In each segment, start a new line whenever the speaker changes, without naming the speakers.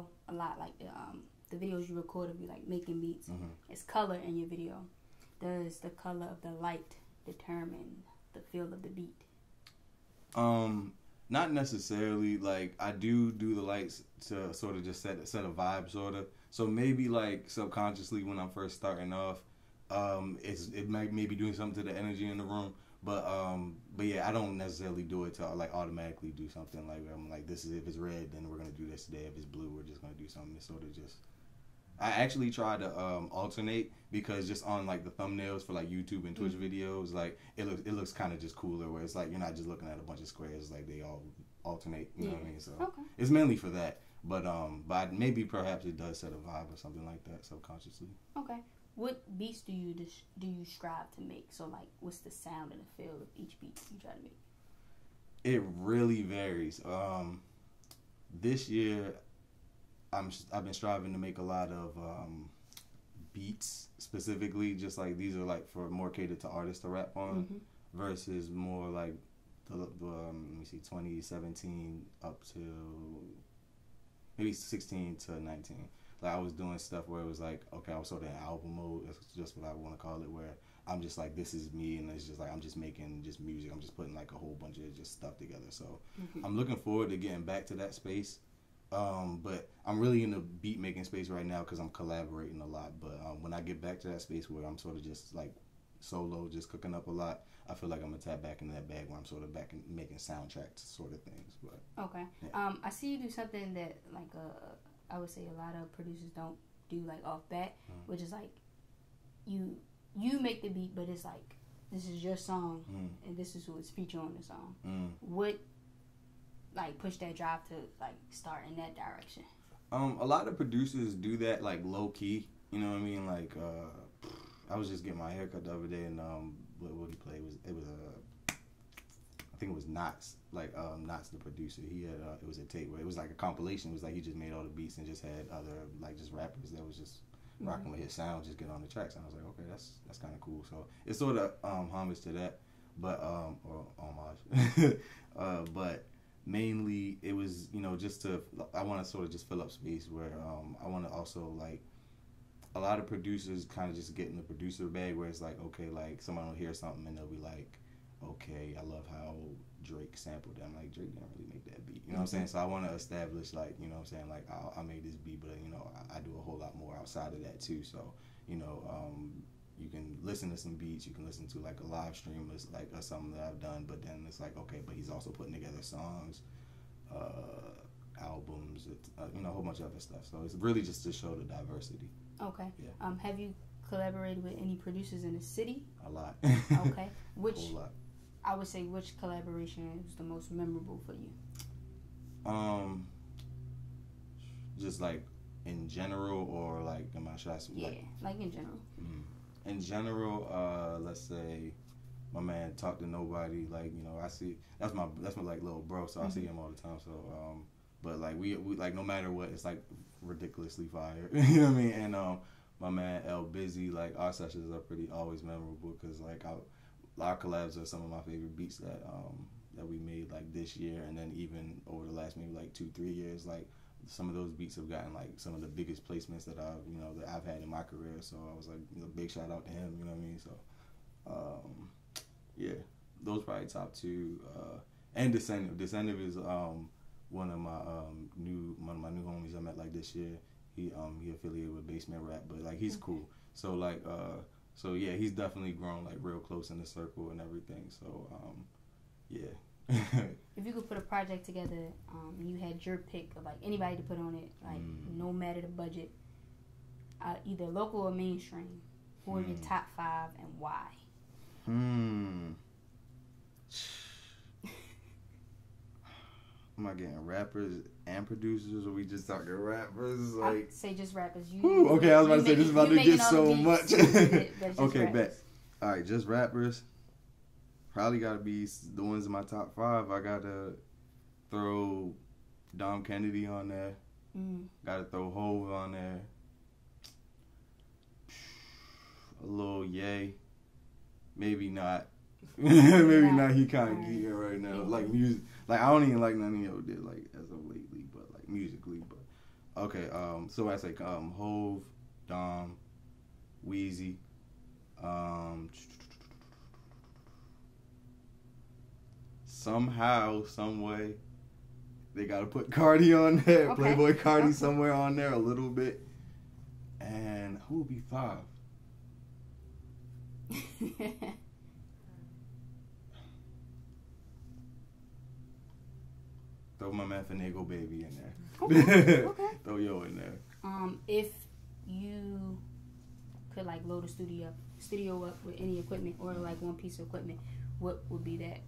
video a lot, like the videos you record of you like making beats.
Mm-hmm.
It's color in your video. Does the color of the light determine the feel of the beat?
Not necessarily. Like, I do the lights to sort of just set a vibe, sort of. So maybe like subconsciously when I'm first starting off, it might maybe doing something to the energy in the room. But yeah, I don't necessarily do it to like automatically do something. Like, I'm like, this is, if it's red, then we're gonna do this today. If it's blue, we're just gonna do something. It's sort of just. I actually try to alternate, because just on like the thumbnails for like YouTube and Twitch videos, like it looks kind of just cooler, where it's like you're not just looking at a bunch of squares, like they all alternate. You know what I mean? So it's mainly for that. But maybe perhaps it does set a vibe or something like that subconsciously.
Okay. What beats do you strive to make? So like, what's the sound and the feel of each beat you try to make?
It really varies. This year, I've been striving to make a lot of beats specifically, just like these are like for more catered to artists to rap on, versus more like the let me see, 2017 up to maybe 16 to 19. Like, I was doing stuff where it was like, okay, I was sort of in album mode. That's just what I want to call it, where I'm just like, this is me, and it's just like I'm just making just music. I'm just putting like a whole bunch of just stuff together. So I'm looking forward to getting back to that space. But I'm really in the beat making space right now because I'm collaborating a lot. But when I get back to that space where I'm sort of just like solo, just cooking up a lot, I feel like I'm gonna tap back into that bag where I'm sort of back in making soundtracks sort of things. But
okay,
yeah.
I see you do something that like I would say a lot of producers don't do, like off bat, which is like you make the beat, but it's like, this is your song and this is what's featured on the song. What like push that drive to like start in that direction?
A lot of producers do that like low key. You know what I mean? Like I was just getting my hair cut the other day, and what he played was I think it was Knots. Like Knots, the producer, he had it was a tape where it was like a compilation. It was like he just made all the beats and just had other like just rappers that was just rocking with his sound, just get on the tracks. And I was like, okay, that's kind of cool. So it's sort of homage to that, but or homage, but mainly it was, you know, just to, I want to sort of just fill up space where I want to also, like, a lot of producers kind of just get in the producer bag where it's like, okay, like someone will hear something and they'll be like, okay, I love how Drake sampled that. I'm like, Drake didn't really make that beat. You know what I'm saying? So I want to establish, like, you know what I'm saying, like, I made this beat, but, you know, I do a whole lot more outside of that too. So, you know, you can listen to some beats, you can listen to like a live stream or like something that I've done, but then it's like, okay, but he's also putting together songs, albums, you know, a whole bunch of other stuff. So it's really just to show the diversity.
Okay.
Yeah.
Have you collaborated with any producers in the city?
A lot.
Okay. Which,
a whole lot.
I would say, which collaboration was the most memorable for you?
Just like in general, or like am I sure?
Yeah, like in general.
In general, let's say my man Talk to Nobody. Like, you know, I see that's my like little bro, so I see him all the time. So but like we like, no matter what, it's like ridiculously fire. You know what I mean? And my man L Busy, like our sessions are pretty always memorable because like our collabs are some of my favorite beats that we made like this year, and then even over the last maybe like 2-3 years, like some of those beats have gotten like some of the biggest placements that I've had in my career. So I was like, you know, big shout out to him. You know what I mean? So yeah, those probably top two. And Descendant is one of my new homies I met like this year. He affiliated with Basement Rap, but like he's cool. So like so yeah, he's definitely grown like real close in the circle and everything. So yeah.
If you could put a project together, you had your pick of like anybody to put on it, like no matter the budget, either local or mainstream, who are your top 5 and why?
Am I getting rappers and producers, or we just talking rappers? Like,
I'd say just rappers.
Okay, I was about to say this is about to get so much. Okay,
rappers.
bet. All right, just rappers. Probably got to be the ones in my top 5. I got to throw Dom Kennedy on there. Got to throw Hove on there. A little Ye. Maybe not. Maybe not. He kind of geeking right now. Like music. Like I don't even like none of y'all did like as of lately, but like musically. But Okay, so I say Hove, Dom, Wheezy, somehow, some way, they gotta put Cardi on there. Okay. Playboy Cardi somewhere on there a little bit. And who would be 5? Throw my man Finagle Baby in there. Okay. Okay. Throw Yo in there.
If you could like load a studio up with any equipment or like one piece of equipment, what would be that?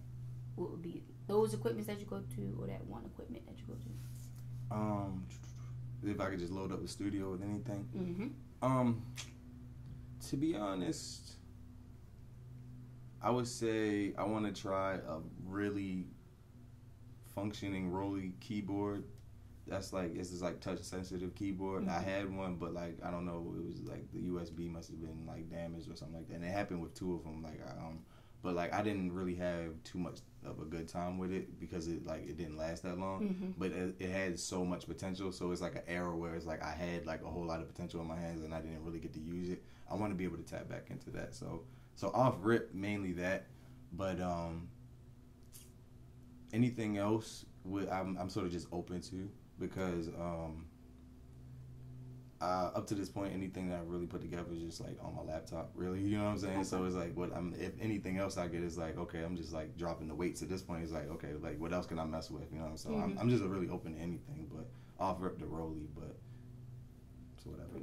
What would be those equipments that you go to, or that one equipment that you go to?
If I could just load up the studio with anything.
Mm-hmm.
To be honest, I would say I want to try a really functioning Rolly keyboard. That's like, it's just like touch sensitive keyboard. Mm-hmm. I had one, but like I don't know, it was like the USB must have been like damaged or something like that. And it happened with 2 of them. Like but like I didn't really have too much of a good time with it because it didn't last that long. Mm-hmm. But it had so much potential, so it's like an era where it's like I had like a whole lot of potential in my hands and I didn't really get to use it. I want to be able to tap back into that. So off rip, mainly that. But anything else, I'm sort of just open to, because up to this point, anything that I really put together is just like on my laptop, really, you know what I'm saying? So it's like, if anything else I get is like, okay, I'm just like dropping the weights at this point. It's like, okay, like what else can I mess with, you know? So mm-hmm. I'm just really open to anything, but off rip the Rolly, but so whatever.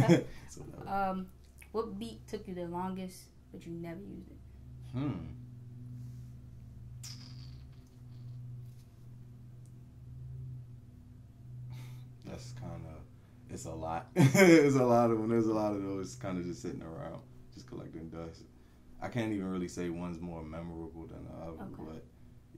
Okay. So whatever. What beat took you the longest, but you never used it?
That's kind of, it's a lot. It's a lot of them. There's a lot of those kind of just sitting around, just collecting dust. I can't even really say one's more memorable than the other, okay. But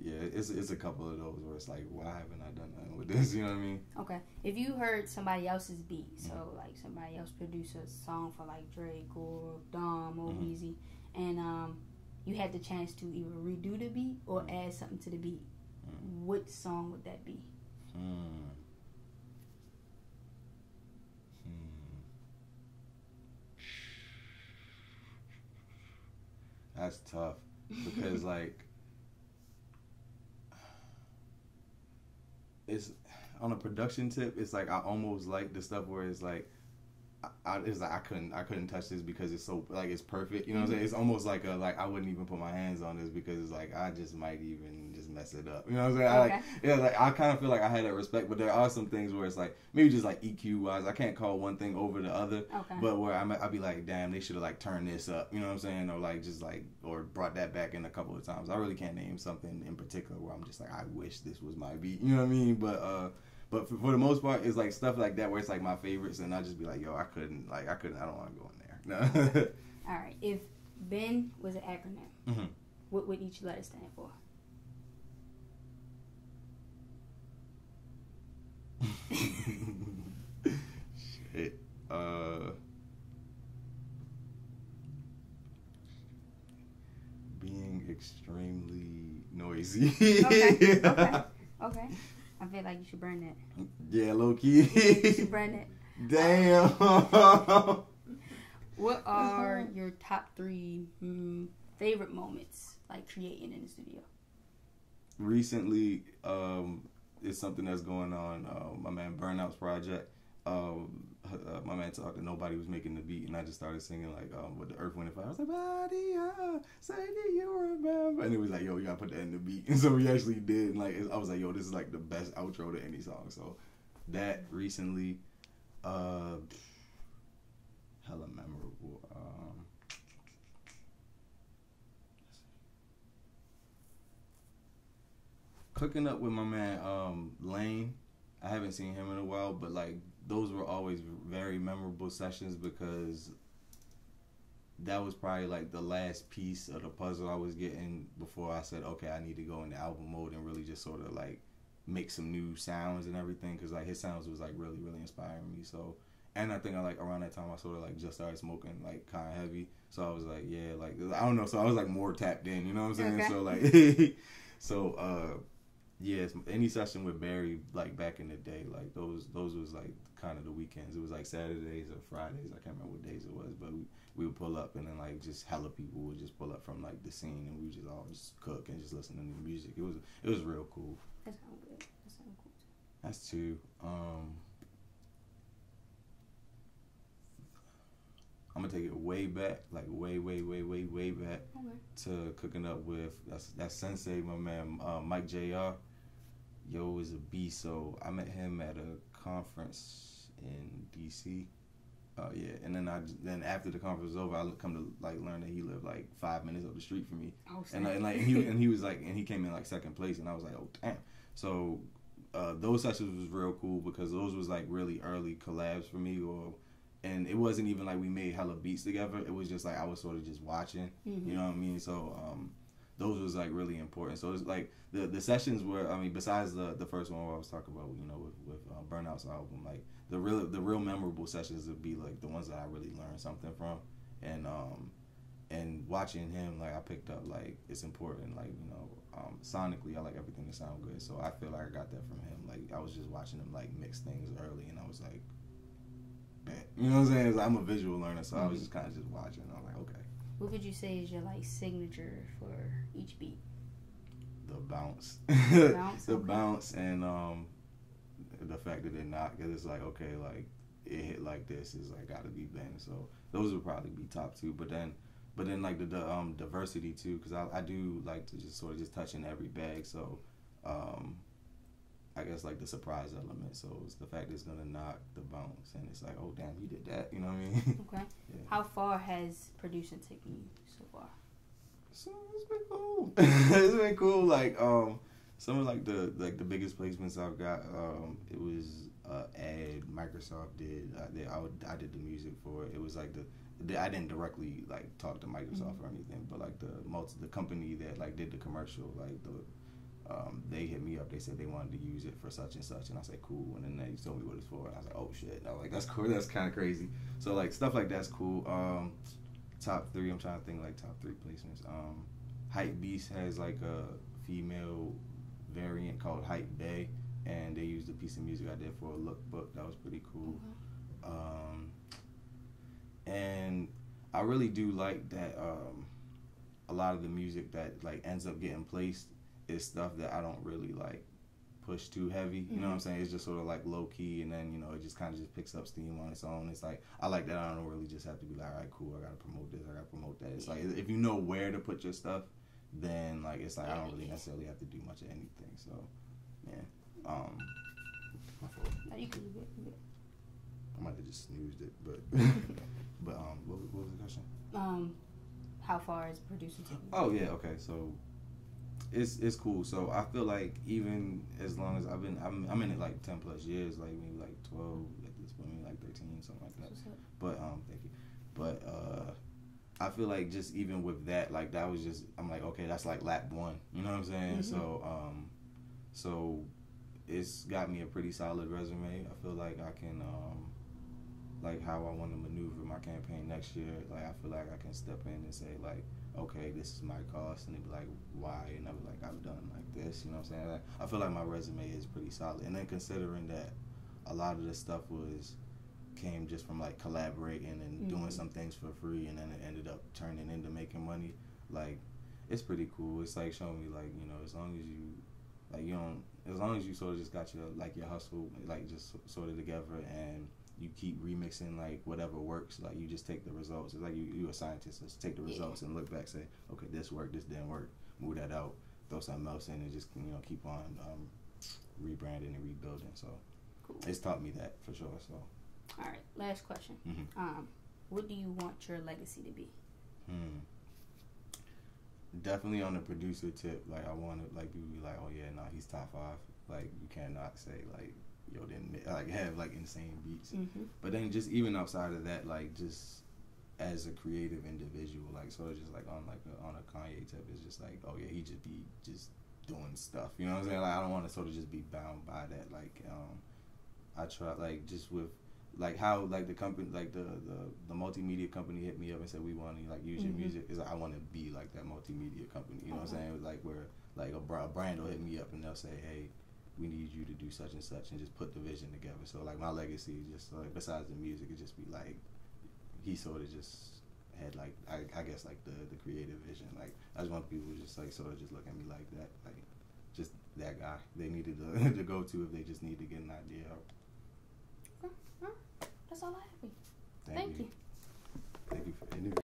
yeah, it's a couple of those where it's like, why haven't I done nothing with this? You know what I mean?
Okay. If you heard somebody else's beat, so like somebody else produced a song for like Drake or Dom or Weezy, and you had the chance to either redo the beat or add something to the beat, what song would that be?
That's tough because like it's on a production tip. It's like I almost like the stuff where it's like it's like I couldn't touch this because it's so like it's perfect. You know what I'm saying? It's almost like I wouldn't even put my hands on this because it's like I just might even just mess it up. You know what I'm saying? Okay. I kind of feel like I had that respect, but there are some things where it's like maybe just like EQ wise, I can't call one thing over the other.
Okay.
But where I'd be like, damn, they should have like turned this up. You know what I'm saying? Or like just like or brought that back in a couple of times. I really can't name something in particular where I'm just like, I wish this was my beat. You know what I mean? But for the most part, it's like stuff like that where it's like my favorites, and I just be like, yo, I couldn't, I don't want to go in there. No.
All right. If Ben was an acronym, what would each letter stand for?
Shit. Being extremely noisy.
Okay. I feel like you should burn that.
Yeah, low key.
You should burn that.
Damn.
What are your top 3 favorite moments, like creating in the studio?
Recently, it's something that's going on. My man Burnout's project. My man talked that nobody was making the beat, and I just started singing like with the Earth, Wind and Fire. I was like, "Body, say do you remember?" And it was like, "Yo, you gotta put that in the beat." And so we actually did. And like, I was like, "Yo, this is like the best outro to any song." So that recently, hella memorable. Cooking up with my man Lane. I haven't seen him in a while, but like those were always very memorable sessions because that was probably like the last piece of the puzzle I was getting before I said, okay, I need to go into album mode and really just sort of like make some new sounds and everything, because like his sounds was like really, really inspiring me. So, and I think I like around that time I sort of like just started smoking like kind of heavy, so I was like, yeah, like I don't know, so I was like more tapped in, you know what I'm saying? Okay. So like Yes, any session with Barry, like back in the day, like those was like kind of the weekends. It was like Saturdays or Fridays. I can't remember what days it was, but we would pull up and then like just hella people would just pull up from like the scene and we would just all just cook and just listen to the music. It was real cool.
That sounds good. That sounds cool.
That's two. I'm gonna take it way back, like way back to cooking up with that's Sensei, my man Mike Jr. Yo is a beast. So I met him at a conference in DC. Yeah, and then after the conference was over, I come to like learn that he lived like 5 minutes up the street from me, and he was like, and he came in like second place, and I was like, oh damn. So those sessions was real cool because those was like really early collabs for me, and it wasn't even like we made hella beats together. It was just like I was sort of just watching, you know what I mean? So those was like really important. So it's like the sessions were, I mean, besides the first one where I was talking about, you know, with Burnout's album, like the real memorable sessions would be like the ones that I really learned something from, and watching him, like I picked up like it's important, like, you know, sonically I like everything to sound good. So I feel like I got that from him. Like I was just watching him like mix things early, and I was like, bet. You know what I'm saying? I'm a visual learner, so I was just kind of just watching. And I'm like, okay.
What would you say is your like signature for each beat?
The bounce,
The
bounce, and the fact that it not, because it's like, okay, like it hit like this is like gotta be Ben. So those would probably be top two. But then like the diversity too, because I do like to just sort of just touch in every bag. So I guess like the surprise element. So it's the fact that it's gonna knock, the bounce, and it's like, oh damn, you did that. You know what I mean?
Okay. Yeah. How far has producing taken you so far?
So it's been cool. It's been cool. Like some of like the biggest placements I've got. It was ad Microsoft did. I did the music for it. It was like I didn't directly like talk to Microsoft or anything, but like the company that like did the commercial, like they hit me up. They said they wanted to use it for such and such, and I said cool. And then they told me what it's for, and I was like, oh shit. And I was like, that's cool. That's kind of crazy. So like stuff like that's cool. Top three. I'm trying to think like top three placements. Hype Beast has like a female variant called Hype Bay, and they used a piece of music I did for a lookbook. That was pretty cool. And I really do like that. A lot of the music that like ends up getting placed is stuff that I don't really like push too heavy. You know what I'm saying? It's just sort of like low key, and then, you know, it just kind of just picks up steam on its own. It's like I like that I don't really just have to be like, all right, cool, I gotta promote this, I gotta promote that. It's like if you know where to put your stuff, then like it's like I don't really necessarily have to do much of anything. So yeah. My fault.
No, you can do it.
I might have just snoozed it, but but what was the question?
How far is producing taking you?
Oh yeah, okay. So it's cool. So I feel like even as long as I'm in it like 10 plus years, like maybe like 12 at this point, maybe like 13, something like that. But thank you. But I feel like just even with that, like that was just, I'm like, okay, that's like lap one. You know what I'm saying? So it's got me a pretty solid resume. I feel like I can like how I want to maneuver my campaign next year. Like I feel like I can step in and say like, okay, this is my cost, and they'd be like, why? And I'd be like, I've done like this, you know what I'm saying? I feel like my resume is pretty solid. And then considering that a lot of this stuff came just from like collaborating and doing some things for free, and then it ended up turning into making money, like it's pretty cool. It's like showing me like, you know, as long as you like, as long as you sort of just got your hustle like just sort of together, and you keep remixing like whatever works, like you just take the results. It's like you a scientist, just take the results and look back, say, okay, this worked, this didn't work, move that out, throw something else in, and just, you know, keep on rebranding and rebuilding. So cool. It's taught me that for sure. So
all right, last question. What do you want your legacy to be?
Definitely on the producer tip, like I want to like people be like, oh yeah, no, he's top 5. Like you cannot say like, yo, didn't like have like insane beats. But then just even outside of that, like just as a creative individual, like sort of just like on a Kanye tip, it's just like, oh yeah, he just be just doing stuff. You know what I'm saying? Like I don't want to sort of just be bound by that. Like I try like just with like how like the company, like the multimedia company hit me up and said we want to like use your music. Is like, I want to be like that multimedia company. You know what I'm saying? Like where like a brand will hit me up and they'll say, hey, we need you to do such and such, and just put the vision together. So like my legacy is just like, besides the music, it just be like he sort of just had like I guess like the creative vision. Like I just want people to just like sort of just look at me like that, like just that guy they needed to go to if they just need to get an idea.
Okay. That's all I have for you. Thank you.
Thank you for the interview.